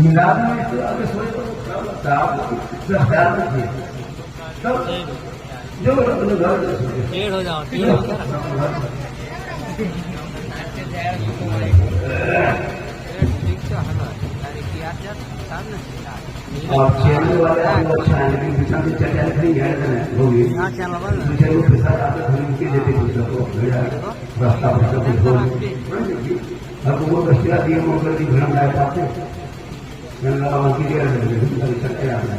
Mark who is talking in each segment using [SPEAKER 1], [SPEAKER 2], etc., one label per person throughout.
[SPEAKER 1] मिलाद में इससे आगे सोए तो क्या लगता है आपको? ख्याल रखिए तब जो अपने घर से
[SPEAKER 2] टेढ़ हो जाओ, टेढ़ हो जाओ।
[SPEAKER 1] और चैनल वाले आपको अच्छा है, लेकिन पीछा की चर्चा खड़ी है होगी पीछे लोग के साथ आते थोड़ी के देते कुछ को भेड़ा रास्ता पर कुछ हो अब वो दस्तिया दिए मोटर की घर लाए पाते गंगा मां की देर से चलते आ रहे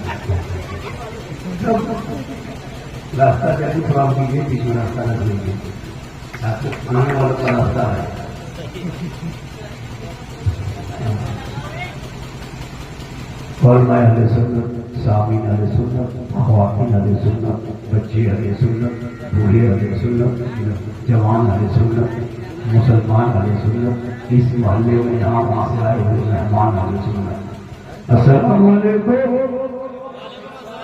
[SPEAKER 1] रास्ता जल्दी थोड़ा कीजिए, बीच में रास्ता रख लीजिए, आपको आने वाला का रास्ता है। फौलमा अहले सुन्नत, सामीन अहले सुन्नत, ख्वातीन अहले सुन्नत, बच्चे अहले सुन्नत, बूढ़े अहले सुन्नत, जवान अहले सुन्नत, मुसलमान अहले सुन्नत, इस मोहल्ले में यहाँ वहाँ से आए हुए मेहमान अहले सुन्नत, अस्सलामु अलैकुम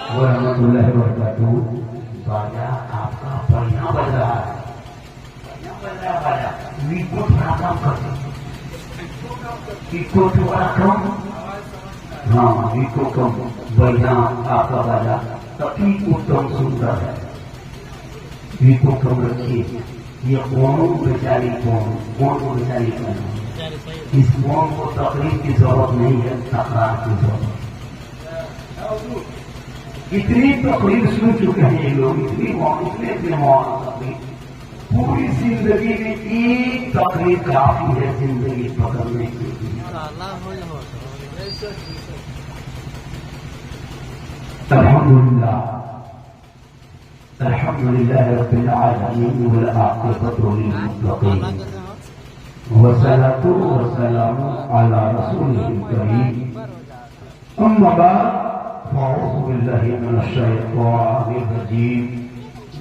[SPEAKER 1] व रहमतुल्लाहि व बरकातहू। बाजा आपका बढ़िया बज रहा है, बाजा वीको थोड़ा कम कर दो, वीको थोड़ा कम, हाँ वीको कम, बढ़िया आपका बाजा काफी उत्तम सुंदर है, वीको कम रखिए। ये कौन बेचारी कौन बेचारी कौन, इस कौन को तकलीफ की जरूरत नहीं है, तकरार की जरूरत। इतनी तकलीफ सुन चुके हैं ये लोग, इतने तकलीफ, पूरी जिंदगी में एक तकलीफ काफी है जिंदगी पकड़ने के लिए। अल्हम्दुलिल्लाह अल्हम्दुलिल्लाह रब्बिल आलमीन वल आक़िबतु लिल मुत्तक़ीन वस्सलातु वस्सलामु अला रसूलिल करीम। अम्मा बाद फ़अऊज़ु बिल्लाहि मिनश शैतानिर रजीम।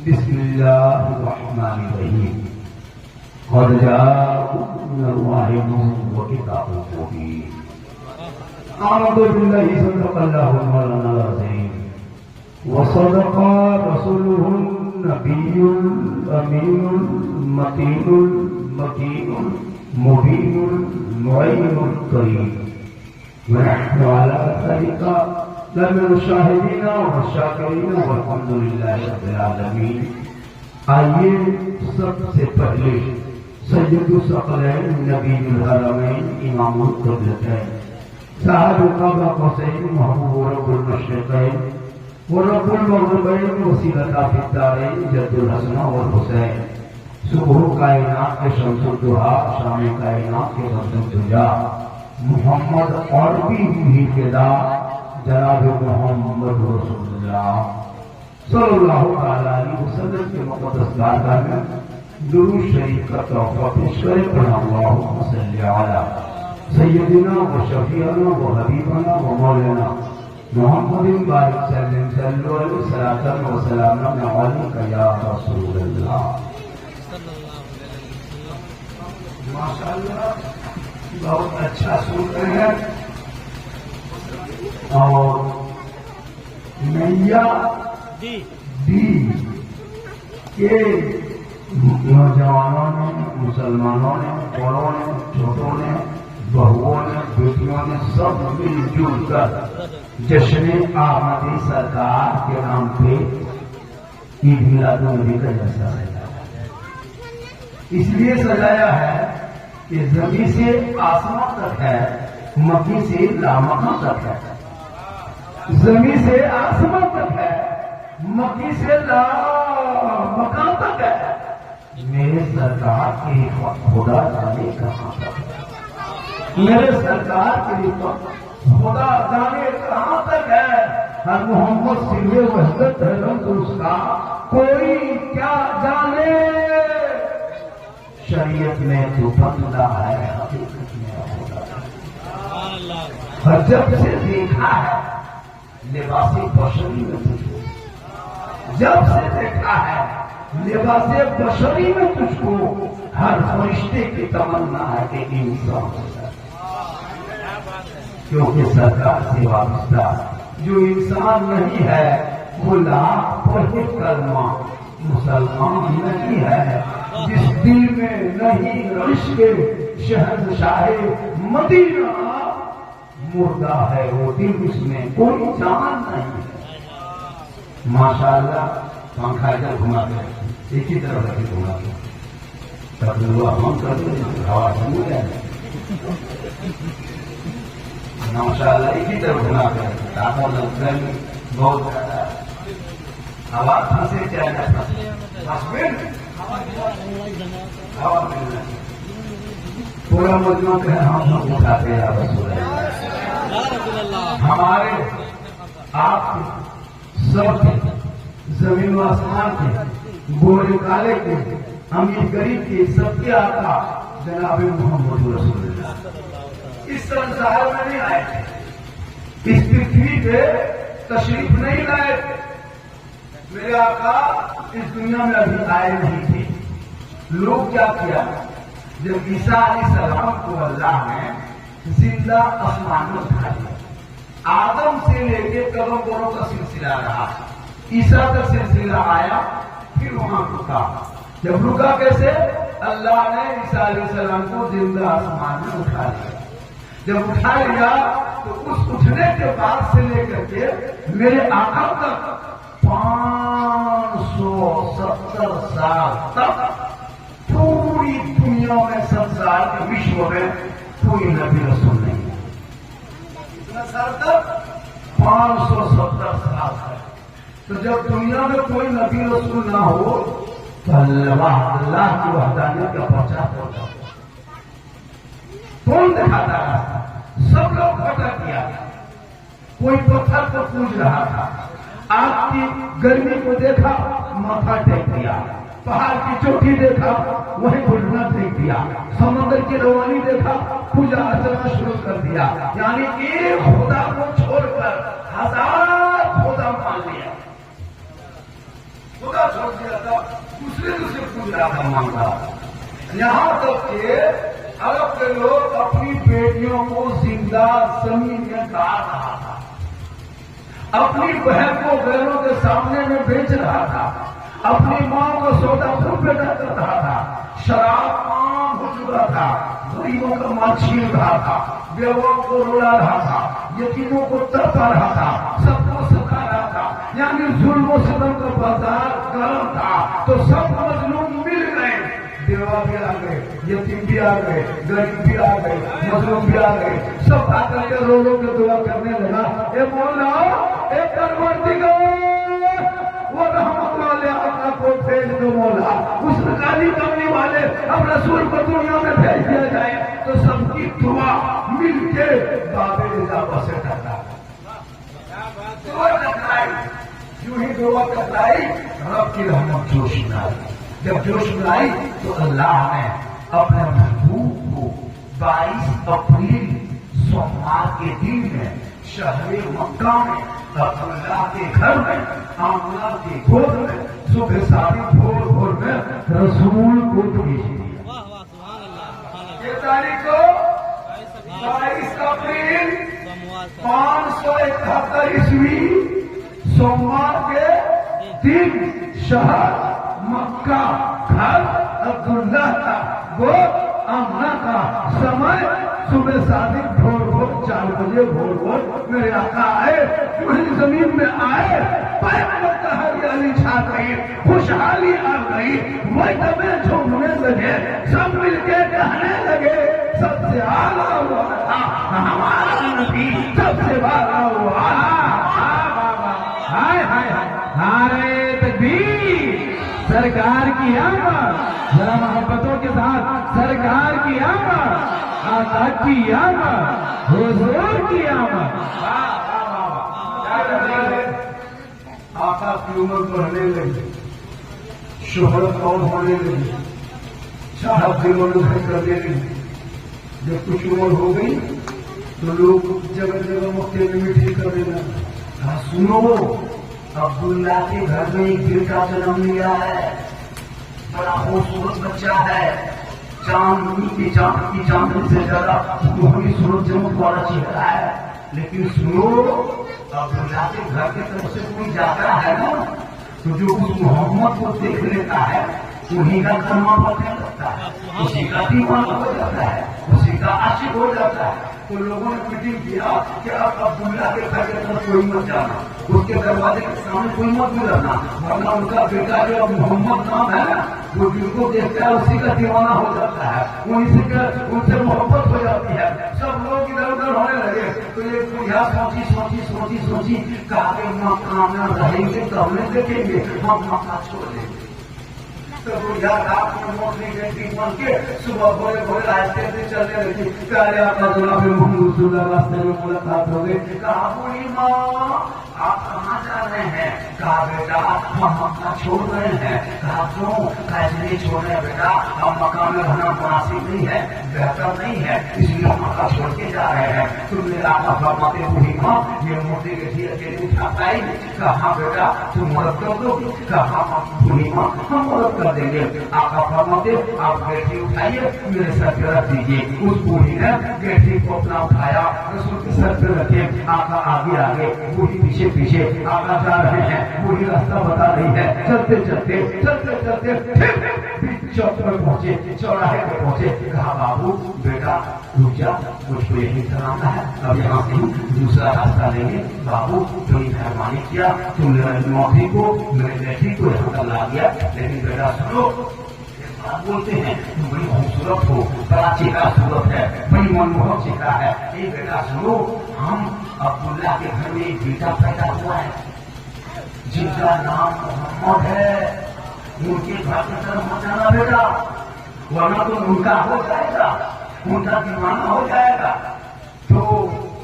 [SPEAKER 1] बिस्मिल्लाहिर रहमानिर रहीम। क़द जाअकुम मिनल्लाहि नूरुन व किताबुम मुबीन। आमनु बिल्लाहि सदक़ल्लाहुल मौलानाल अज़ीम व सदक़ा रसूलुहुन नबियुल अमीनुल मतीनुल मकीनुल मुबीनुल मुइनुल करीम। व नहनु अला ज़ालिका लमिन शाहिदीना व शाकिरीना वल्हम्दुलिल्लाहि रब्बिल आलमीन। आइए सबसे पहले सय्यदुस सकलैन नबीयुल हरमैन इमामुल क़िबलतैन साहिबुल क़ाबा क़ौसैन महबूब रब्बुल मशरिक़ैन व रब्बुल मग़रिबैन वसीलता फिद्दारैन जद्दुल हसन वल हुसैन। सुबह कायनात के शम्सुल दुहा, शाम कायनात के शम्सुल दुजा, मुहम्मद और भी ही फिदा जनाब मोहम्मद रसूलुल्लाह सल्लल्लाहु अलैहि वसल्लम के मुक़द्दस बारगाह में दुरूद शरीफ का तोहफा पेश करें। अल्लाहुम्मा सल्लि अला सय्यदिना व शफीअना व हबीबना व मौलाना मुहम्मदिन बारिक सल्लल्लाहु अलैहि सलातन व सलामन अलैका या रसूलल्लाह। माशाअल्लाह बहुत अच्छा सुन रहे हैं। और नैया दी के नौजवानों ने, मुसलमानों ने, बड़ों ने, छोटों ने, बहुओं ने, बेटियों ने सब मिलजुल कर जश्न अहमदी सरकार के नाम पे ईद मिलाद नबी का जश्न सजाया। इसलिए सजाया है कि जमीन से आसमान तक है, मक्की से लामका तक है, जमीन से आसमान तक है, मक्की से लामका तक है। मेरे सरकार के खुदा जाने कहाँ तक है, मेरे सरकार के लिए खुदा जाने कहाँ तक है। हर मोहम्मद सिले वहदत है उसका कोई क्या जाने। शरीयत में तो बंदा है, हकीकत में खुदा। और जब से देखा है लिबासे बशरी में तुझको, जब से देखा है लिबासे बशरी में तुझको, हर फरिश्ते की तमन्ना है कि इंसान हो जाए, क्योंकि सरकार से वाबस्ता जो इंसान नहीं है वो लाख पढ़े कलमा मुसलमान नहीं है। जिस दिल में नहीं इश्क शहंशाहे मदीना मुर्दा है वो दिल, उसमें कोई जान नहीं है। माशाअल्लाह पंखा इधर घुमा के एक ही तरफ रखे घुमा के तब हुआ हम करते हवा ठंडी है माशाअल्लाह एक ही तरफ घुमा के ताकत गर्मी बहुत ज्यादा हवा फंसे क्या हवा मिलना पूरा मजबूत है। हम उठाते हैं हमारे आपके सबके जमीन व आसमान के गोरे काले के अमीर गरीब के सबके आका जनाब मोहम्मद रसूलुल्लाह इस संसार में नहीं आए थे, इस पृथ्वी पे तशरीफ नहीं लाए थे। मेरे आका इस दुनिया में अभी आए नहीं थे। लोग क्या किया, जब ईसा अलैहिस्सलाम को अल्लाह ने जिंदा आसमान में उठा दिया, आदम से लेके पैगंबरों का सिलसिला रहा, ईसा का सिलसिला आया, फिर वहां रुका। जब रुका कैसे, अल्लाह ने ईसा अलैहिस्सलाम को जिंदा आसमान में उठा लिया। जब उठा लिया तो उस उठने के बाद से लेकर के मेरे आका तक 570 साल तक पूरी दुनिया में, संसार के विश्व में कोई नबी रसूल नहीं है। कितना साल तक? 570 साल तक। तो जब दुनिया में कोई नबी रसूल ना हो तो अल्लाह की वहदानियत का प्रचार होता है। कौन दिखाता रास्ता? सब लोग भटक गया। कोई पत्थर को पूज रहा था, आग की गर्मी को देखा माथा टेक दिया, पहाड़ की चोटी देखा वहीं घुटना टेक दिया, समंदर की रवानी देखा पूजा अर्चना शुरू कर दिया। यानी एक खुदा को छोड़कर 1000 खुदा मान लिया, खुदा छोड़ दिया था, दूसरे पूज रहा था, मान रहा। यहां तक के अरब के लोग अपनी बेटियों को जिंदा जमीन में गाड़ रहा था, अपनी बहन को गैरों के सामने में बेच रहा था, अपनी मां को सौदा बेटा कर रहा था, शराब आम हो चुका था, गरीबों का माल छीन रहा था, बेवाओं को रुला रहा था, यतीमों को तड़पा रहा था, सबको सता रहा था। यानी जुल्म सितम का बाजार गर्म था। तो सब मजलूम मिल गए, बेवा भी आ गए, यतीम भी आ गए, गरीब भी आ गए, मजलूम भी आ गए। सब आकर के रो रो के दुआ करने लगा, ए मौला, ए परवरदिगार, वो रहमत वाले आका को भेज दो मौला, उस काली कमली वाले अब रसूल को दुनिया में भेज दिया जाए। तो सबकी दुआ मिलके बाबे इजाबा से टकरा, दुआ टकराई, यूं ही दुआ टकराई, रब की रहमत जोश में आई। जब जोश में आई तो अल्लाह ने अपने महबूब को 22 अप्रैल सोमवार के दिन में शहर मक्का में अब्दुल्लाह के घर में, आमना के गोद में, सुबह सारी भोर भोर में रसूल को भेज दिया। ये तारीख को 22 अप्रैल 571 ईस्वी सोमवार के दिन शहर मक्का, घर अब्दुल्लाह का गोद, आमना का समय सुबह सादिक भोर भोर 4 बजे भोर भोर मेरे आका आए, वही जमीन में आए, पैर हरियाली छा गई, खुशहाली आ गई, वही तबे झूमने लगे, सब मिलके कहने लगे, सबसे आला हुआ हमारा नबी, सबसे बाला हुआ। हाय हाय हाय, नारे तकबीर, सरकार की आमद, जरा मोहब्बतों के साथ सरकार की आमद, आका की आमद, हुजूर की आमद। आका की उम्र बढ़ने लगी, शोहरत और होने लगी, चाहत दिलों में करने लगी। जब कुछ उम्र हो गई तो लोग जगह जगह मुक्ति में मीठी कर देना, हाँ सुनो, अब्दुल्ला के घर में एक बेटा जन्म लिया है, बड़ा खूबसूरत बच्चा है, चांदनी की चांदनी से ज्यादा तुम्हारी सूरत जमक वाला चेहरा है। लेकिन सुनो, अब्दुल्ला के घर की तरफ से कोई जाता है ना, तो जो उस मोहम्मद को देख लेता है उन्हीं का कलमा पढ़ने लगता जाता है, उसी का दीवाना हो जाता है, उसी का आशिक हो जाता है। तो लोगों ने मीटिंग किया कि अब अब्दुल्ला के घर के तरफ कोई मत जाना, उसके दरवाजे के सामने कोई मत गुजरना, वरना उनका बेटा जो मोहम्मद नाम है वो जिनको देखता है उसी का दीवाना हो जाता है, उनसे मोहब्बत हो जाती है। सब लोग इधर उधर होने लगे। तो ये बुढ़िया सोची कहा कि मक्का में रहेंगे तब नहीं देखेंगे, हम मक्का छोड़ देंगे। तो बुढ़िया रात में मोटरी बेटी बन के सुबह भोरे भोरे रास्ते से चलने लगी। पहले आपका जनाब मोहम्मद रास्ते में मुलाकात हो गई। कहा बूढ़ी माँ आप कहाँ जा रहे हैं? कहा बेटा हम मक्का छोड़ रहे हैं। कहा क्यों? कैसे छोड़ रहे हैं बेटा? हम मक्का में रहना मुनासिब नहीं है, बेहतर नहीं है, इसलिए हम मक्का छोड़ के जा रहे हैं। तुमने आपका फरमाते बूढ़ी माँ ये मोटी बेटी अकेले उठा पाएगी? कहा बेटा तुम मदद कर दोगे? कहा बूढ़ी माँ हम मदद कर देंगे। आपका फरमाते आप बेटी उठाइए मेरे सर पे रख दीजिए। उस बूढ़ी ने बेटी को अपना उठाया, रसूल के सर पे रखे। आका आगे बूढ़ी पीछे आका जा रहे हैं। बूढ़ी रास्ता बता रही है। चलते चौक पर पहुंचे, चौराहे पर पहुंचे। कहा बाबू बेटा रुक जा, मुझको यही कराना है, अब यहाँ से दूसरा रास्ता लेंगे। बाबू बड़ी मेहरबानी किया, तुमने मेरी नौकरी को मेरे बेटी को यहाँ तक ला दिया, लेकिन बेटा सुनो बोलते हैं तुम बड़ी खूबसूरत हो, बड़ा चेहरा सूरत है, बड़ी मनमोहक चेहरा है। ये बेटा सुनो हम अब्दुल्ला के घर में एक बेटा पैदा हुआ है जिनका नाम मोहम्मद है। उनके घर की तरफ मत जाना बेटा, वरना तो उनका हो जाएगा, उनका दीवाना हो जाएगा। तो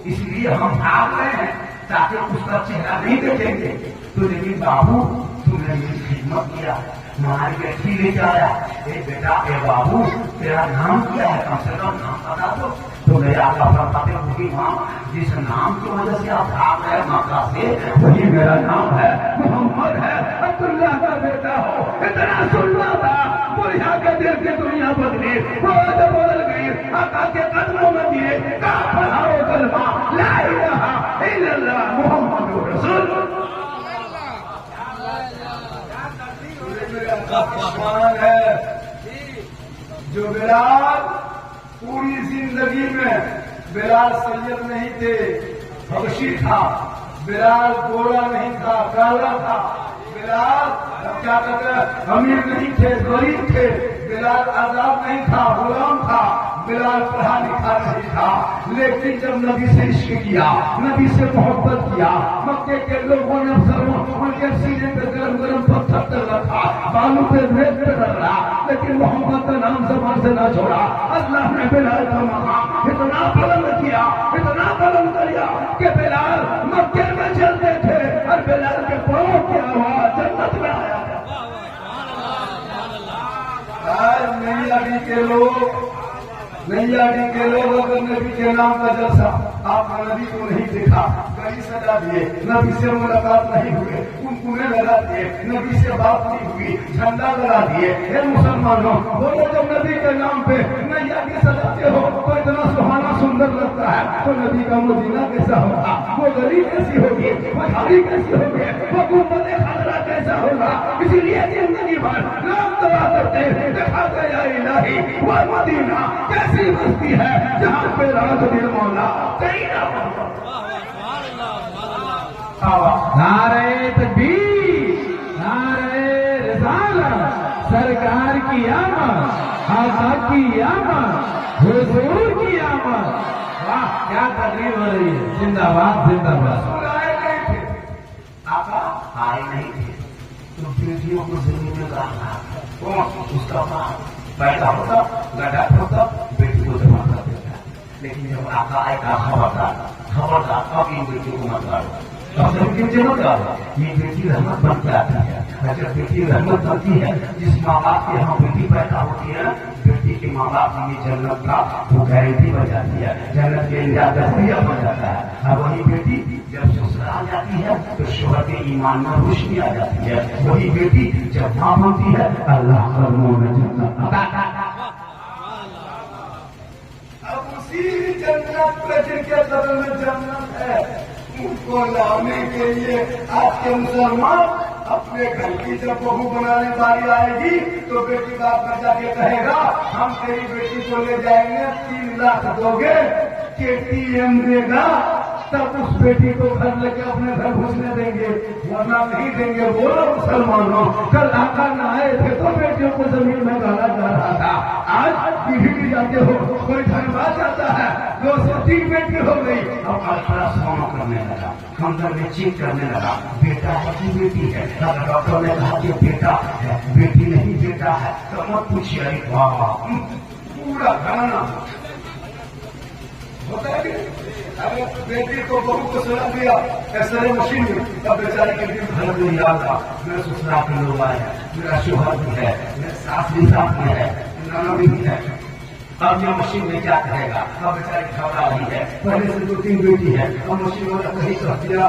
[SPEAKER 1] इसलिए हम भाग रहे हैं ताकि उसका चेहरा नहीं देखेंगे। तो लेकिन बाबू तुमने मेरी खिदमत किया, हमारी बेटी लेके आया। बेटा बाबू तेरा नाम क्या है? कम से कम नाम बता दो। तो मेरा फरमाते बूढ़ी माँ जिस नाम की वजह से आप भाग रहे मक्का से वही मेरा नाम है, मोहम्मद है, अब्दुल्ला का बेटा हो। इतना सुनना था बुढ़िया के दिल की दुनिया बदली, बदल गई। आका के कदमों में दिए का पढ़ाओ कलमा ला इलाहा इल्लल्लाह मुहम्मदुर रसूलुल्लाह। है जो बिलाल पूरी जिंदगी में बिलाल सैयद नहीं थे, हबशी था। बिलाल गोरा नहीं था, काला था। बिलाल क्या कहते हैं अमीर नहीं थे, गरीब थे। बिलाल आजाद नहीं था, गुलाम था। बिलाल पढ़ा लिखा नहीं था, लेकिन जब नबी से इश्क किया, नबी से मोहब्बत किया, मक्के के लोगों ने उनके सीने पे गरम गरम पत्थर कर रखा, बालू पे रेत पे रखा, लेकिन मोहम्मद का नाम जबान से न छोड़ा। अल्लाह ने बिलाल का मकाम इतना बुलंद किया, इतना बुलंद किया कि बिलाल मक्के में चलते थे और बिलाल के पांव की आवाज जन्नत में आया। नैयाडी के लोग अगर नबी के नाम का जलसा, आपने नबी को नहीं देखा, गली सजा दिए, नबी से मुलाकात नहीं हुए, कुमकुमे लगा दिए, नबी से बात नहीं हुई, झंडा लगा दिए। हे मुसलमानों बोलो जब नबी के नाम पे नैयाडी सजाते हो तो इतना सुहाना सुंदर लगता है, तो नबी का मदीना कैसा होगा, वो गली कैसी होगी, वो थाली कैसी होगी, वो गुंबद खजरा कैसा होगा। इसीलिए जिंदगी भर नाम दवा करते देखा गया इलाही वो मदीना कैसी बस्ती है जहाँ पे रात दिन मौला कहीं ना।
[SPEAKER 3] नारे तकबीर, नारे रिसालत, सरकार की आमद, आका की आमद, हुजूर की आमद। वाह क्या तकरीर हो रही है। जिंदाबाद जिंदाबाद।
[SPEAKER 1] आका आए नहीं थे तो बेटियों को जमीन में रखा, उसका पैदा होता, गड्ढा होता, बेटी को जमा कर देता। लेकिन जब आका आए कहा खबरदार अब इन बेटियों को मत गाड़ो, अब सब क्यों मत गाड़ो। ये बेटी रहमत बन के आती है। जब बेटी रहमत बनती है, जिस माँ बाप के यहाँ बेटी पैदा होती है, बेटी के माँ बाप की जन्नत का वो गारंटी बन जाती है, जन्नत के लिए दस्तूर बन जाता है। अब वही बेटी जब ससुराल जाती है तो शोहर के ईमान में रोशनी आ जाती है। वही बेटी जब माँ बनती है अल्लाह का नूर में जन्नत। अब उसी जन्नत पे जिनके बदल में जन्नत है, उनको लाने के लिए आज के मुसलमान अपने घर की जब बहू बनाने वाली आएगी तो बेटी बाप में जाके कहेगा हम तेरी बेटी को ले जाएंगे, 3 लाख दोगे, KTM देगा, तब उस बेटी को घर लेके अपने घर घुसने देंगे, वरना नहीं देंगे। बोलो मुसलमानों, कल आका न आए थे तो बेटियों को जमीन में गाला जा रहा था, आज पीढ़ी जाते हो, कोई धनबाद जाता है, 203 बेटी हो गई। अब अल्ट्रा साउंड करने लगा, कंधर में चेक करने लगा, बेटा है कि बेटी है। तब डॉक्टर ने कहा कि बेटा है, बेटी नहीं बेटा है, तो मत पूछिए। अरे वाह, पूरा घराना होता है। अगर बेटी को बहू को सुना दिया एक्सरे मशीन में, तब बेचारी के दिन घर में याद था, मेरे ससुराल के लोग आए हैं, मेरा शोहर भी है, मेरे सास भी साथ में है, नाना भी है। अब ये मशीन में क्या कहेगा? अब बेचारी घबरा रही है, पहले से 2-3 बेटी है, अब मशीन वाला कहीं कह दिया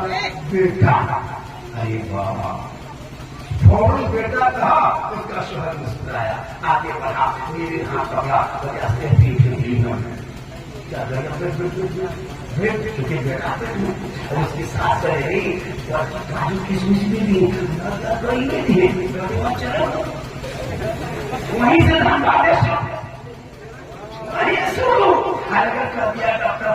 [SPEAKER 1] बेटा। अरे बाबा, फौरन बेटा कहा, उसका शोहर मुस्कुराया, आगे बढ़ा, मेरे हाथ पकड़ा, क्या चुके बेटा और उसकी सास रही काजू किशमिश भी वहीं से सुनो कर दिया डॉक्टर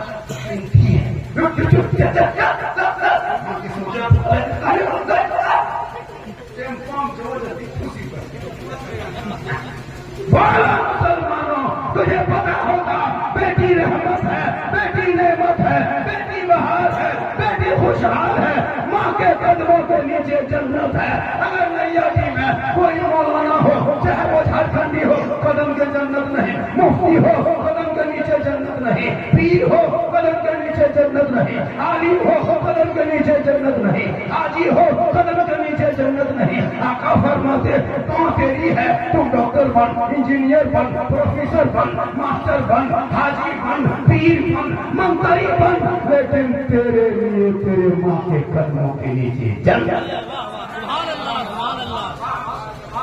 [SPEAKER 1] मुसलमानों, तुझे पता होगा बेटी रहमत है, बेटी नेमत है, बेटी बहार है, बेटी खुशहाल है, माँ के कदमों के नीचे जन्नत है। अगर नैया जी में कोई मौलाना हो, चाहे वो झारखंडी हो, कदम के जन्नत नहीं, मुफ्ती हो, कदम के नीचे जन्नत नहीं, पीर हो, कदम के नीचे जन्नत नहीं, आलिम हो, कदम के नीचे जन्नत नहीं, हाजी हो, कदम के नीचे जन्नत नहीं। आका फरमाते कौन तेरी है, तुम डॉक्टर बन, इंजीनियर बन, प्रोफेसर बन, मास्टर बन, हाजी बन, पीर बन, मंत्री बन, लेकिन तेरे लिए तेरे माँ के कदमों के नीचे जन्नत।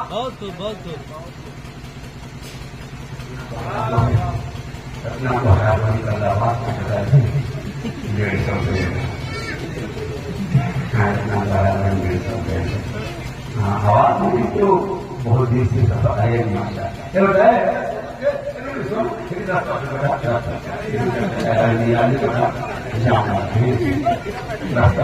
[SPEAKER 2] बहुत
[SPEAKER 1] अपना बराबरी का लाभ 150 इतना बराबर 150। हाँ, हवा में तो बहुत देर से सफर है माशा। चलो रास्ता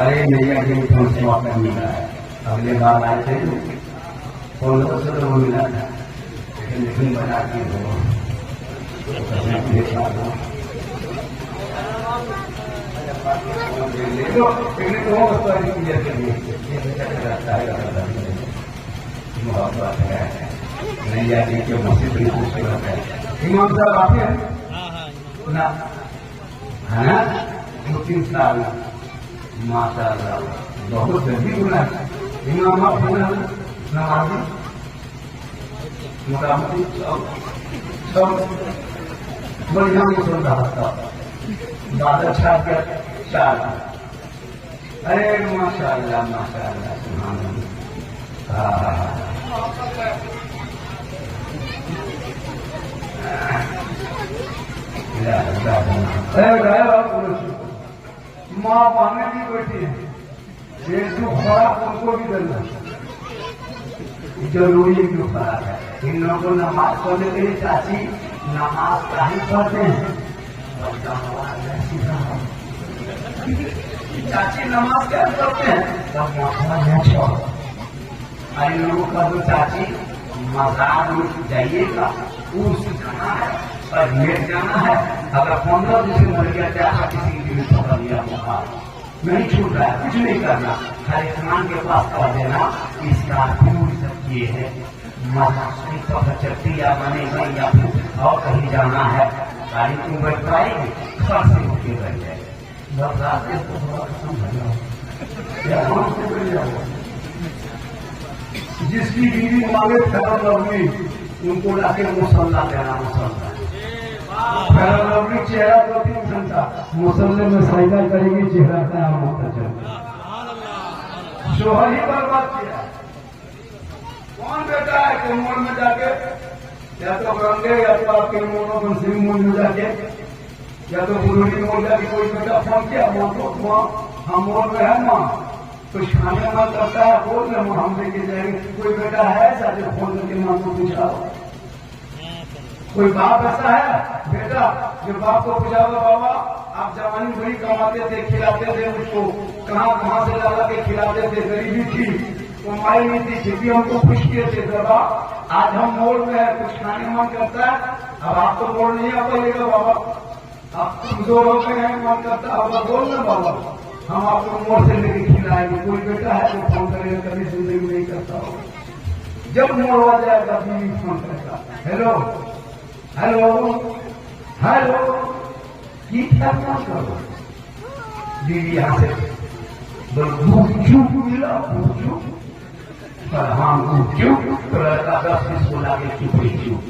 [SPEAKER 1] अरे नैया के से वापस मिला है। अगले बार आए थे तो वो मिला था, लेकिन बना के मोहब्बत है नैया जी के मस्जिद भी खूबसूरत है। इमाम साहब आते हैं ना, है ना, 2-3 साल माशाअल्लाह बहुत जल्दी बोला। इमाम आप होना नमाजी मोटामोटी सब बढ़िया में सुन रहा था, बात अच्छा क्या 4। अरे माशाअल्लाह माशाअल्लाह सुभान अल्लाह। माँ पाने की बैठी है, एक जो खराब उनको भी करना जरूरी क्यों खराब है। इन लोगों को नमाज पढ़ने के लिए चाची नमाज का ही पढ़ते हैं। चाची नमाज क्या पढ़ते हैं, तब इन लोगों का जो चाची मजार में जाइएगा, उस जाना है और लेट जाना है। अगर 15 दिन से मर गया चाचा किसी के लिए पकड़ लिया होगा, नहीं छूट रहा है, कुछ नहीं करना, हर इस्लाम के पास कर देना। इसका पूरी सब ये है मजार चट्टी या बनेगा या फिर और कहीं जाना है, गाड़ी तुम बैठ पाएगी, घर से उठे बैठ जाए। जिसकी बीवी मांगे फैरन लवली, उनको लाके मुसल्ला देना। मुसल्ला फैरन लवली चेहरा 2-3 घंटा, मुसल्ले में सजदा करेगी, चेहरा तैयार होता चल। शोहर ही बर्बाद किया। कौन बेटा है कि उम्र में जाके या तो गंगे या तो आपके मोनो बंसी मोड़ में जाके या तो बुरुड़ी मोड़ जाके कोई बेटा फोन किया वो तो हम मोड़ में है माँ कुछ खाने मन करता है बोल रहे हम लेके जाएंगे। कोई बेटा है ऐसा जो फोन करके माँ को पूछा कोई बाप ऐसा है बेटा जो बाप को पूछा होगा बाबा आप जवानी बड़ी कमाते थे खिलाते थे उसको कहाँ से ला के खिलाते थे गरीबी थी कमाई नहीं थी फिर भी हमको खुश किए थे बाबा आज हम मोड़ में है कुछ खाने मन करता है अब आप तो मोड़ नहीं आ पाइएगा बाबा आप कमजोर हो गए हैं मन करता है बोल ना बाबा हम आपको मोड़ से लेके खिलाएंगे। कोई बेटा है जो फोन करेगा कभी जिंदगी नहीं करता होगा जब मोड़ आ जाएगा बीवी फोन करेगा हेलो हेलो हेलो ये क्या करो बीवी यहाँ से मिला पर हम तो लड़का 10-20 के चुप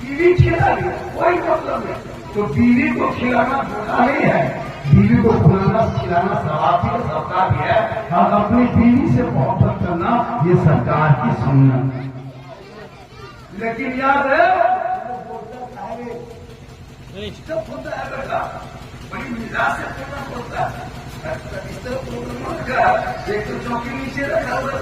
[SPEAKER 1] बीवी खिला दिया कोई मतलब नहीं। तो बीवी को खिलाना धोखा नहीं है बीवी को खिलाना सवाब भी सरकार भी है और अपनी बीवी से मोहब्बत करना ये सरकार की सुन्नत है। लेकिन याद है जब होता है बेटा बड़ी मिजाज से करना पड़ता है इस तरह एक तो चौकी नीचे रखा हुआ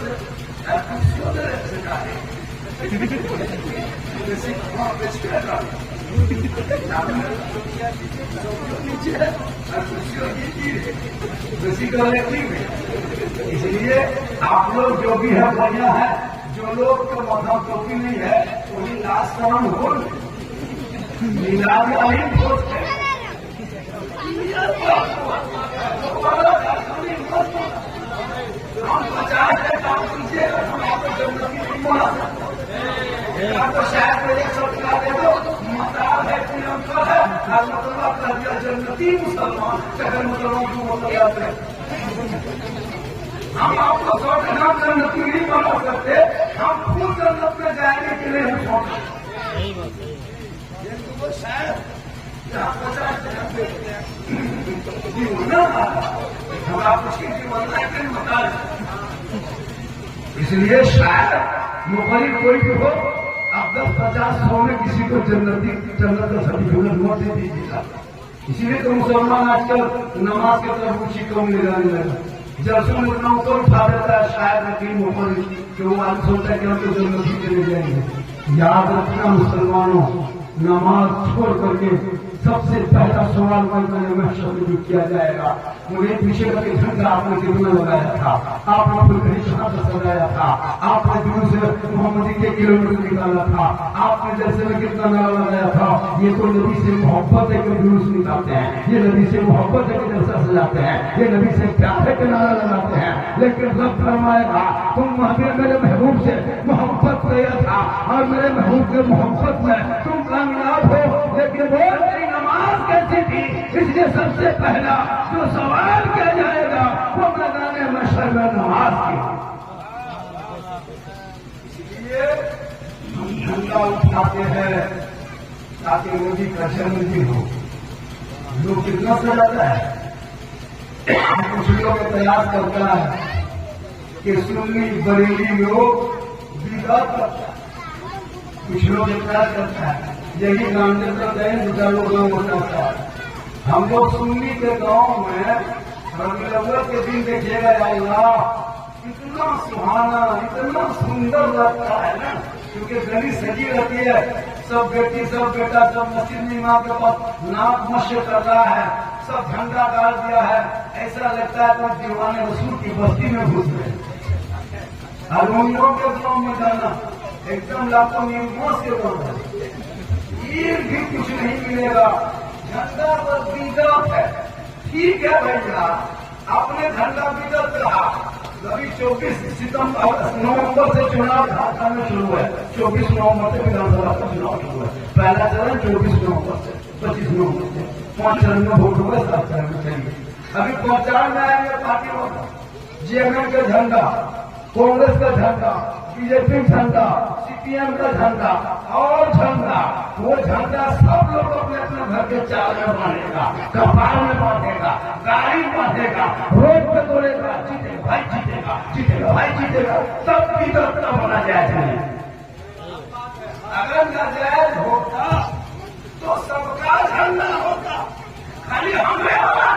[SPEAKER 1] इसलिए आप लोग जो भी है बढ़िया है जो लोग का माथा टोपी नहीं है वही लाश कौन हो नीलाज वाली पोस्ट है हम 50 है काम कीजिए हम आपको जरूरत नहीं बना सकते आपको शायद मेरे सरकार दे दो मतार है प्रियंका है और मतलब कर दिया जन्नती मुसलमान शहर मुसलमान को मतलब जाते हैं हम आपको 100 नाम जन्नती नहीं बना सकते हम खुद जन्नत में जाने के लिए हम सोचते शायद जहाँ 50 हम आपको बता इसलिए शायद मुखलिफ कोई भी हो आप 10-50-100 में किसी को जन्नत का सर्टिफिकेट मत दे दीजिएगा। इसीलिए तो मुसलमान आजकल नमाज के तरफ रुचि कम ले जाने लगा जलसों में इतना ऊपर उठा देता है शायद नकीम मुखलिफ कि वो आज सोचता है कि हम तो जन्नत चले जाएंगे। याद रखना मुसलमानों नमाज छोड़ करके सबसे पहला सवाल महशर में किया जाएगा मुझे पीछे का झंडा आपने कितना लगाया था आपने फुलकड़ी कहाँ से सजाया था आपने दूर से मोहम्मदी के किलोमीटर निकाला था आपने जैसे में कितना नारा लगाया था। ये तो नबी से मोहब्बत है कि जुलूस निकालते हैं ये नबी से मोहब्बत है कि जलसा सजाते हैं ये नबी से प्यार है कि नारा लगाते हैं। लेकिन रब फरमाएगा तुम मेरे महबूब से मोहब्बत किया था और मेरे महबूब के मोहब्बत में तुम कामयाब हो लेकिन वो तेरी नमाज कैसी थी। इसलिए सबसे पहला जो सवाल किया जाएगा वो मैदान महशर में नमाज की। इसलिए हम झंडा उठाते हैं ताकि मोदी का जन्मदिन हो। लोग कितना सजाता है कुछ लोग प्रयास करता है कि सुन्नी बरेली लोग विवाद करता है कुछ लोग प्रयास करता है यही गांधी करते हैं दूसरा लोग होता है। हम लोग सुन्नी के गांव में रबी अव्वल के दिन देखिएगा अल्लाह इतना सुहाना इतना सुंदर लगता है ना क्योंकि गली सजी रहती है सब बेटी सब बेटा सब मस्जिद में इमाम के पास नाक मश्क कर रहा है सब झंडा डाल दिया है ऐसा लगता है तो दीवाने रसूल की बस्ती में घुस गए। हारमोनियम के गांव में जाना एकदम लाखों नियमों से बोल ईद भी कुछ नहीं मिलेगा झंडा पर बिगत है। ठीक है भैया आपने झंडा बिगत रहा अभी 24 नवंबर से चुनाव झारखंड में शुरू है 24 नवंबर से विधानसभा का चुनाव शुरू है। पहला चरण 24 नवंबर से 25 नवंबर से 5 चरण में वोट हुए 7 चरण में चाहिए। अभी 5 चरण में आएंगे पार्टी होगा जेएमएम का झंडा कांग्रेस का झंडा बीजेपी झंडा सीपीएम का झंडा और झंडा वो झंडा सब लोग अपने अपने घर के चाल में बांधेगा कपाल में बांधेगा गाड़ी बांधेगा रोड पे तोड़ेगा जीतेगा भाई जीतेगा जीतेगा भाई जीतेगा सब की तरफ बना जाए अगर नाजायज होता तो सबका झंडा होता, खाली हमें होगा।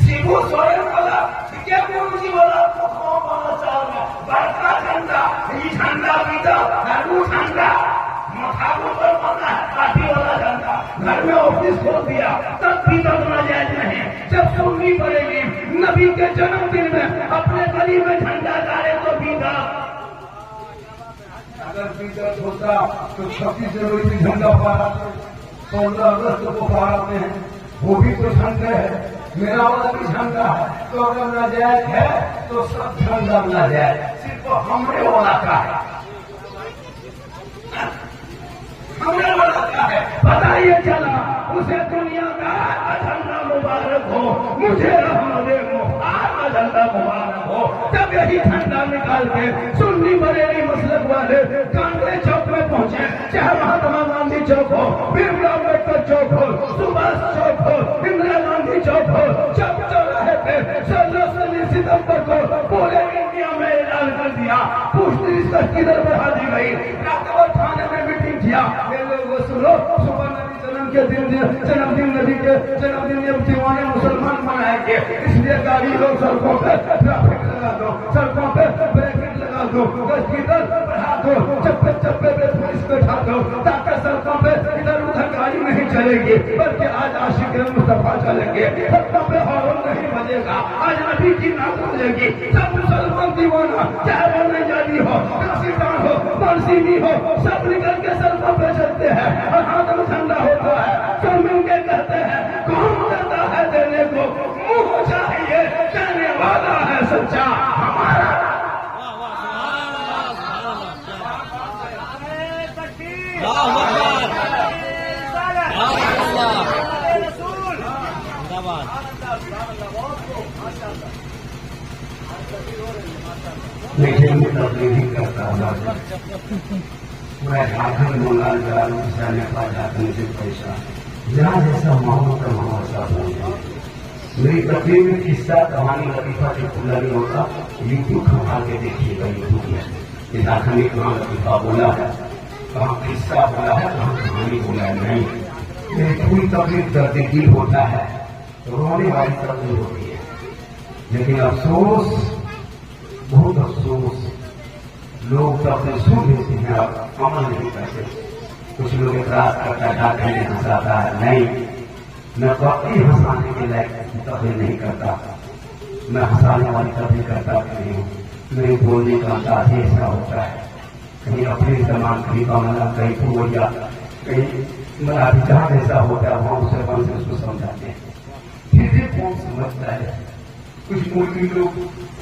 [SPEAKER 1] शिबू सोरेन बोला, के गुरु जी बोला, तो कौन बोला चाहोगे बड़का झंडा, ये झंडा पीता धर्मू झंडा माथा पर बनना है, पार्टी वाला झंडा। घर में ऑफिस खोल दिया तब भी तो नाजायज नहीं। जब सुन्नी पड़ेगी नबी के जन्मदिन में अपने गली में झंडा गाड़े तो बीदा। अगर बीदत होता तो 26 जनवरी की झंडा फहराते, 15 अगस्त को फहराते हैं, वो भी तो झंडा है, मेरा वाला भी झंडा है। तो अगर नाजायज है तो सब झंडा नाजायज, सिर्फ हमरे वाला का है, हमरे वाला का है। पता ये चला उसे दुनिया का झंडा मुबारक हो, मुझे रहमदे मुबारक का झंडा मुबारक हो। तब यही झंडा निकाल के सुन्नी बरेली मसलक वाले कांग्रेस चौक में पहुंचे, चाहे महात्मा गांधी चौक हो, भीमराव अम्बेडकर चौक हो, सुभाष चौक हो, इंदिरा गांधी चौक हो, जब चौराहे पे 16 सितंबर को पूरे इंडिया में ऐलान कर दिया। पूछताछ किधर बढ़ा दी गई, रातभर थाने में मीटिंग किया। लोगों सुनो, सुबह नबी जन्मदिन नबी के जन्मदिन दीवाने मुसलमान मनाएंगे, इसलिए गाड़ी लोग सड़कों पे ट्रैफिक लगा दो, सड़कों पे ब्रेकेट लगा दो, गश्त की दर बढ़ा दो, चप्पे चप्पे पे पुलिस बैठा दो, ताकि सड़कों पे इधर उधर गाड़ी नहीं चलेगी, बल्कि आज आशिक मुस्तफा चलेंगे। सड़कों पे हॉर्न नहीं बजेगा, आज नबी की नात बजेगी। सब मुसलमान दीवाना, चाहे वो नजारी हो, काशीदार हो, बरसीनी हो, सब निकल के सड़कों पे चलते हैं और हाथ में झंडा होता है। सब मिलके कहते हैं, कौन देता है देने को, मुंह चाहिए, देने वाला है सच्चा हमारा। लेकिन तबलीगी करता हूँ मैं झारखंड मंगाल नेपाल झारखंड से पैसा जहाँ जैसा माहौल का माहौल सा बोल जाए। मेरी तकलीफ में किस्सा कहानी लतीफा जो खुला नहीं होता, यूट्यूब खा के देखिएगा। यूट्यूब में ये झारखंड कहाँ लतीफा बोला है, कहाँ किस्सा बोला है, कहाँ कहानी बोला है, नहीं। मेरी पूरी तकलीफ दर्द दिल होता है, रोने वाली तकलीफ होती है। लेकिन अफसोस, बहुत अफसोस, लोग तो अपने सुन लेते हैं और अमल नहीं करते। कुछ लोग एतराज करता है, डांटने हंसाता है, नहीं, मैं कभी हंसाने के लायक तकलीफ नहीं करता, मैं हंसाने वाली तकलीफ करता नहीं हूँ। मेरे बोलने का अंदाज ही ऐसा होता है, कहीं अपने इस्तेमाल, कहीं कमला, कहीं पूजा, कहीं मेरा विचार ऐसा होता है, वहां उसे मन से उसको समझाते हैं, फिर भी कौन समझता है। कुछ मुर्गी लोग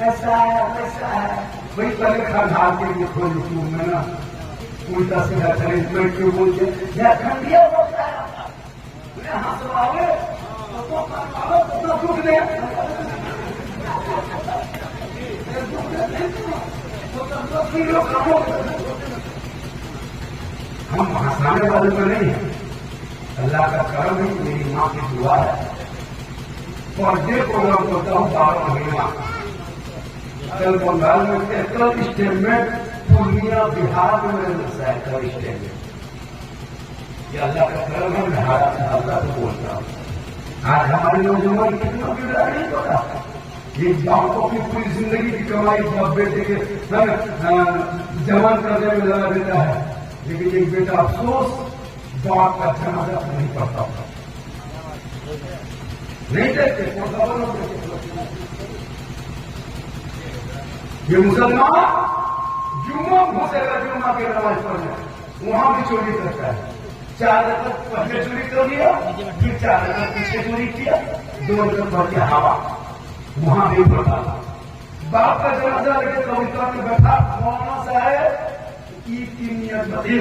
[SPEAKER 1] ऐसा है वैसा है, वही पहले खान के लिए खोल यूट्यूब में ना उल्टा सीधा अरेंजमेंट क्यों बोलते झारखंडिया होता है, हंसवाओगे तो दुख दे, हम हंसाने वाले तो नहीं है, अल्लाह का करम ही, मेरी माँ की दुआ है। और ये प्रोग्राम करता हूँ 12 महीना, कल बंगाल में थे, कल स्टेट में, पूर्णिया बिहार में मैंने दर्शाया कल स्टेट में। ये अल्लाह का करम है, मैं हारा से अल्लाह से बोलता हूँ। आज हमारे नौजवान कितना बिगड़ा नहीं पता, ये गाँव को अपनी पूरी जिंदगी की कमाई बाप बेटे के जवान करने में लगा देता है, लेकिन एक बेटा अफसोस बाप का जनाजा नहीं पड़ता, नहीं देते। ये मुसलमान जुम्मा घुसेगा, जुम्मा की नमाज पढ़ने, वहां भी चोरी करता है। 4 रकअत पहले चोरी कर लिया, फिर 4 रकअत पीछे चोरी किया, 2 रकअत भर के हवा, वहां भी पढ़ता। बाप का जनाजा लेके कब्रिस्तान में बैठा, मौलाना साहब ईद की नियत बताइए,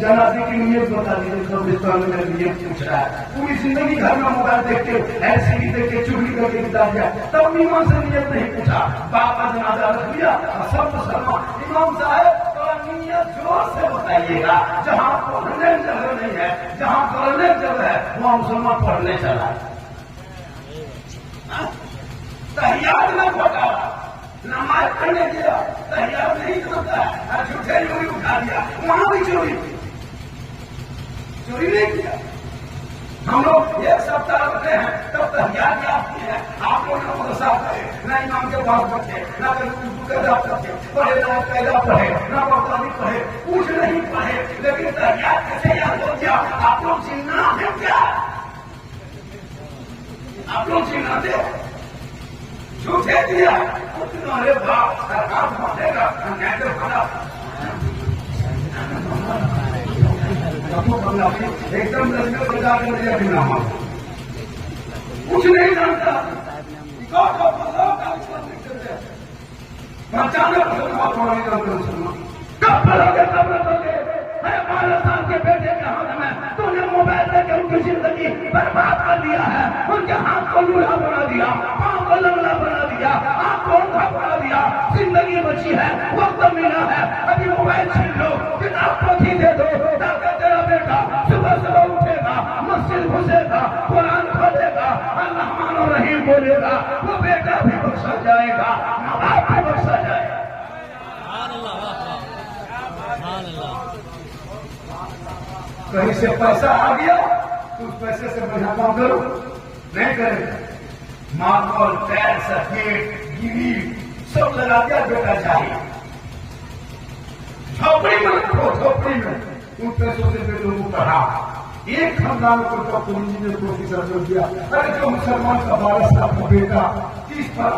[SPEAKER 1] जनाजे की नियत बता दीजिए। कब्रिस्तान में नियत पूछ रहा है, पूरी जिंदगी घर में मोबाइल देख के, एलसीडी देख के, चुगली करके बिता दिया, तब इमाम से नियत नहीं पूछा। बाप का जनाजा रख लिया और सब मुसलमान, इमाम साहब नियत जोर से बताइएगा। जहाँ पढ़ने जगह नहीं है, जहाँ पढ़ने जगह है, वहाँ मुसलमान पढ़ने चला, तहियात में घोटा, नमाज पढ़ने दिया। तैयार नहीं करता है, झूठे चोरी उठा दिया, वहां भी चोरी नहीं किया। हम लोग एक सप्ताह रखते हैं तब तैयारी आपकी है, आप लोग ना मदरसा पढ़े, ना इमाम के पास बैठे, ना उर्दू के दफ्तर पढ़े, ना कायदा पढ़े, ना बरतानी पढ़े, कुछ नहीं पढ़े, लेकिन तैयार कैसे याद हो गया? आप लोग चिन्ना है क्या? आप लोग चिन्हाते हो, झूठे दिया तुम्हारे बाप सरकार मानेगा, अन्याय तो भला एकदम कुछ नहीं जानता, बचाने कब भरोगे कब रखोगे? मैं 12 साल के बेटे के हाथ में तूने मोबाइल देकर उनकी जिंदगी बर्बाद कर दिया है, उनके हाथ को लूढ़ा बना दिया, पाँव को लंगड़ा बना दिया, आँख को अंधा बना दिया, जिंदगी बची है, वक्त मिला है, अभी मोबाइल छीन लो, किताब पोथी दे दो, ताकि तेरा बेटा सुबह सुबह उठेगा, मस्जिद घुसेगा, कुरान खोलेगा, अल्लाह मानो रहीम बोलेगा, वो बेटा भी बख्शा जाएगा, माँ बाप भी बख्शा जाएगा। कहीं से पैसा आ गया तो उस पैसे से बढ़िया काम करो, नहीं करेगा, मार्बल पैर सफेद गिरी सब लगा दिया, बेटा चाहिए झोपड़ी में रखो, झोपड़ी में उन पैसों से बेटों को पढ़ा, एक खानदान को डॉक्टर इंजीनियर प्रोफेसर कर दिया। अरे जो मुसलमान का 12 साल का बेटा 30 साल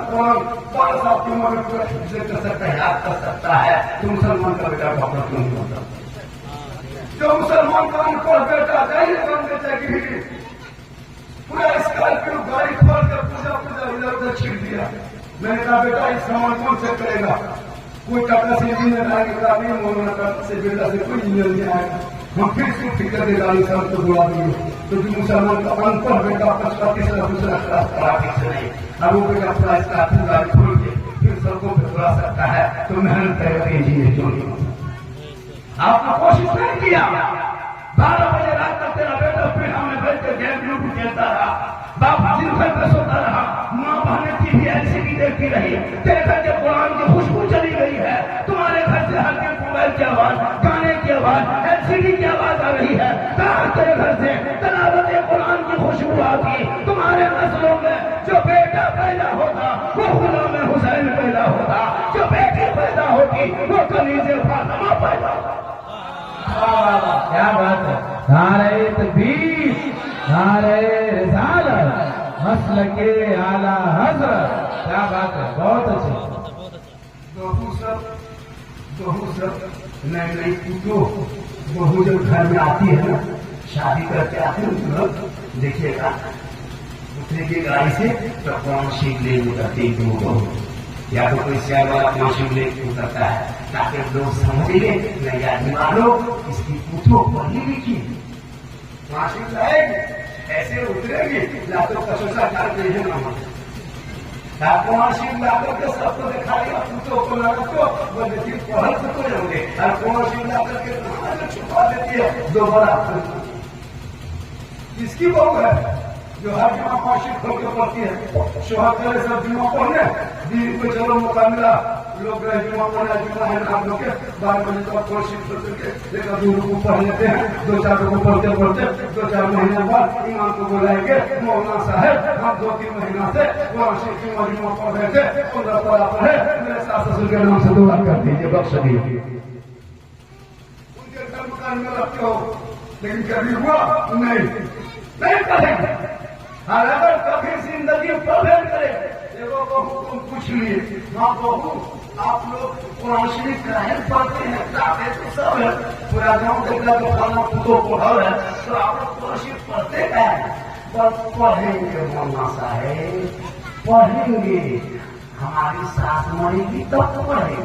[SPEAKER 1] 12 साल की उम्र में पूरा कर सकता है, याद कर सकता है, तो मुसलमान का बेटा डॉक्टर क्यों नहीं होता? जो मुसलमान का अनपढ़ बेटा जाइए बन देता कि पूरा स्कॉर्पियो गाड़ी खोल कर पूजा इधर उधर छीन दिया। मैंने कहा बेटा इस सामान कौन से करेगा? कोई टाटा से इंजीनियर आएगा नहीं, मोहम्मद टाटा से बेटा से कोई इंजीनियर नहीं आएगा, हम फिर से ठिका दे गाड़ी सड़क को बुला देंगे। तो जो मुसलमान का अनपढ़ बेटा पछता तीसरा दूसरा क्लास पढ़ाने से नहीं, अब वो बेटा पूरा स्कॉर्पियो गाड़ी खोल के फिर सड़कों पर बुला सकता है, तो मेहनत करेगा इंजीनियर क्यों नहीं होता? आपने कोशिश नहीं किया। 12 बजे रात तक तेरा बेटा फिर हमें बैठ के गेम ग्रुप खेलता रहा, बाप दिन भर पे सोता रहा, माँ बहने टीवी एलसीडी देखती रही, तेरे घर के कुरान की खुशबू चली गई है, तुम्हारे घर से हर दिन मोबाइल की आवाज, गाने की आवाज, एलसीडी की आवाज आ रही है, कहा तेरे घर से तलावत कुरान की खुशबू आती, तुम्हारे नस्लों में जो बेटा पैदा होता वो गुलाम हुसैन पैदा होता, जो बेटी पैदा होती वो कनीज़े फातिमा पैदा होता।
[SPEAKER 3] क्या बात है, नारे तकबीर, नारे रिसालत, मसलके आला हज़रत, क्या बात है, बहुत अच्छे।
[SPEAKER 1] बहू सब नई पूछो, बहू जब घर में आती है ना, शादी करके आते हैं, देखिएगा उतरेगी गाड़ी से तो 5 शीट ले उतरते ही दो बहू, या तो कोई शेयर वाला 5 शीट ले उतरता है, ताकि लोग समझेंगे नहीं आदमी वालों इसकी पूछो पढ़ी लिखी 5 शीट लाएगी, ऐसे उतरेगी, लातों का सोचा करते हैं ना, 5 शीट लाकर के सबको दिखा दिया, पूछो को लगा तो बोलती पढ़ल से तो होंगे, और 5 शीट लाकर के छुपा देती है दोबारा। किसकी बहू है जो हर जुमा 5 शीट खोल के पढ़ती है? शोहर करे सब जुमा पढ़ने, दिन को चलो मौका मिला, लोग जुमा पढ़ना, जुमा है आप लोग के 12 बजे तक 5 शीट खोल करके एक 2 रुपये पढ़ लेते हैं, 2-4 रुपये पढ़ते पढ़ते 2-4 महीने बाद इमाम को बुलाएंगे, मौलाना साहब हम 2-3 महीना से 5 शीट जुमा पढ़ रहे थे, 15 पारा पढ़े, मेरे सास ससुर के नाम से दुआ कर दीजिए, बख्श दीजिए। उनके घर मकान में रखते हो, लेकिन कभी हुआ नहीं करेंगे। और अगर कभी जिंदगी प्रवेश करे, देखो बहू तुम पूछ लिए, माँ बहू आप लोग कुरान शरीफ ग्रहण पढ़ते हैं, ताकि तो सब है, पूरा गाँव देखा तो खाना पुतो पढ़ा है, तो आप लोग कुरान शरीफ पढ़ते हैं? बस पढ़ेंगे मौलाना साहेब, पढ़ेंगे, हमारी सास मरेगी तब पढ़ेंगे,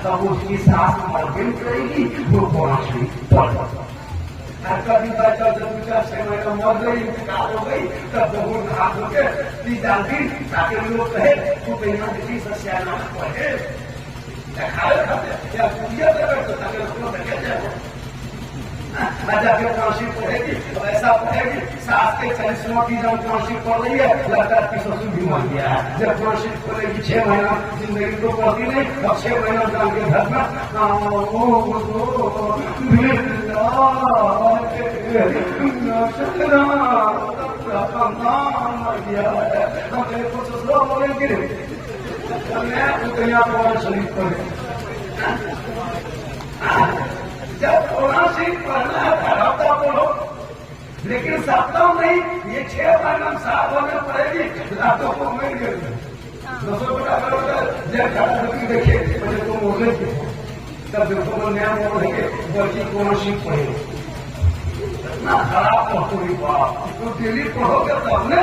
[SPEAKER 1] तब उसकी सास मरगन करेगी, वो कुरान शरीफ पढ़। कभी बच्चा जब 6 महीना मर गई, इंतकाल हो गई, तब बहुत हाथ होके दी जाती, ताकि लोग कहे तू बिना किसी सस्याना पढ़े खाए खाते या पूजा करते, ताकि लोग देखे जाए जाके फांसी पढ़ेगी, ऐसा पढ़ेगी सास के 40वां की जब फांसी पड़ रही है, लगता है कि ससुर भी मर गया है। जब फांसी पड़ेगी 6 महीना जिंदगी तो पड़ती नहीं, और 6 महीना डाल के घर में मर गया है। ससुर बोलेंगे शरीफ पड़े। जब थोड़ा शरीफ पढ़ना है हफ्ता बोलो, लेकिन सप्ताह नहीं, ये 6 महीना 7 होने पड़ेगी। रातों को मिल गए 200 बेटा देखिए मुझे तुम बोले तब देखो नया बोलेंगे बल्कि कौन सीख पड़ेगा। इतना खराब पढ़ोगी बाप, तो डेली पढ़ोगे तब ने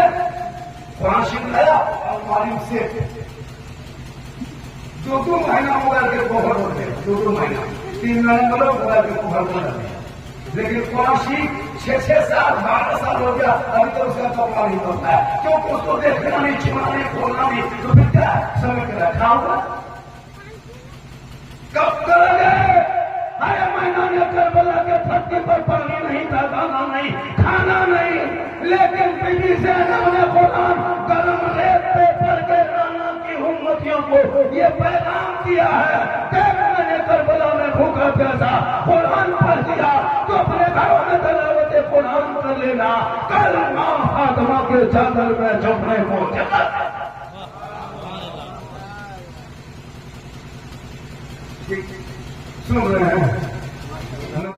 [SPEAKER 1] कुरान सीख लाया और मालिक से 2 महीना मोबाइल के कोहर होते हैं, 2 महीना 3 महीने बोलो मोबाइल के कोहर हो जाते हैं। लेकिन कुरान सीख 6 साल 12 साल हो गया, अभी तो उसका कपड़ा नहीं बनता है, क्योंकि उसको देखना नहीं, छिपाना नहीं, खोलना नहीं, तो फिर क्या समय के रखा होगा। कब करोगे? हर महीना में करबला के धरती पर पानी नहीं था, दाना नहीं, खाना नहीं, लेकिन बीबी से ने कुरान गरम रेत पे पड़ के राना की उम्मतियों को ये पैगाम दिया है कि मैंने करबला में भूखा प्यासा कुरान पढ़ दिया, तो अपने घरों में तलावत कुरान कर लेना। कल मां फातिमा के चादर में झुकने को जन्नत। सुन रहे हैं?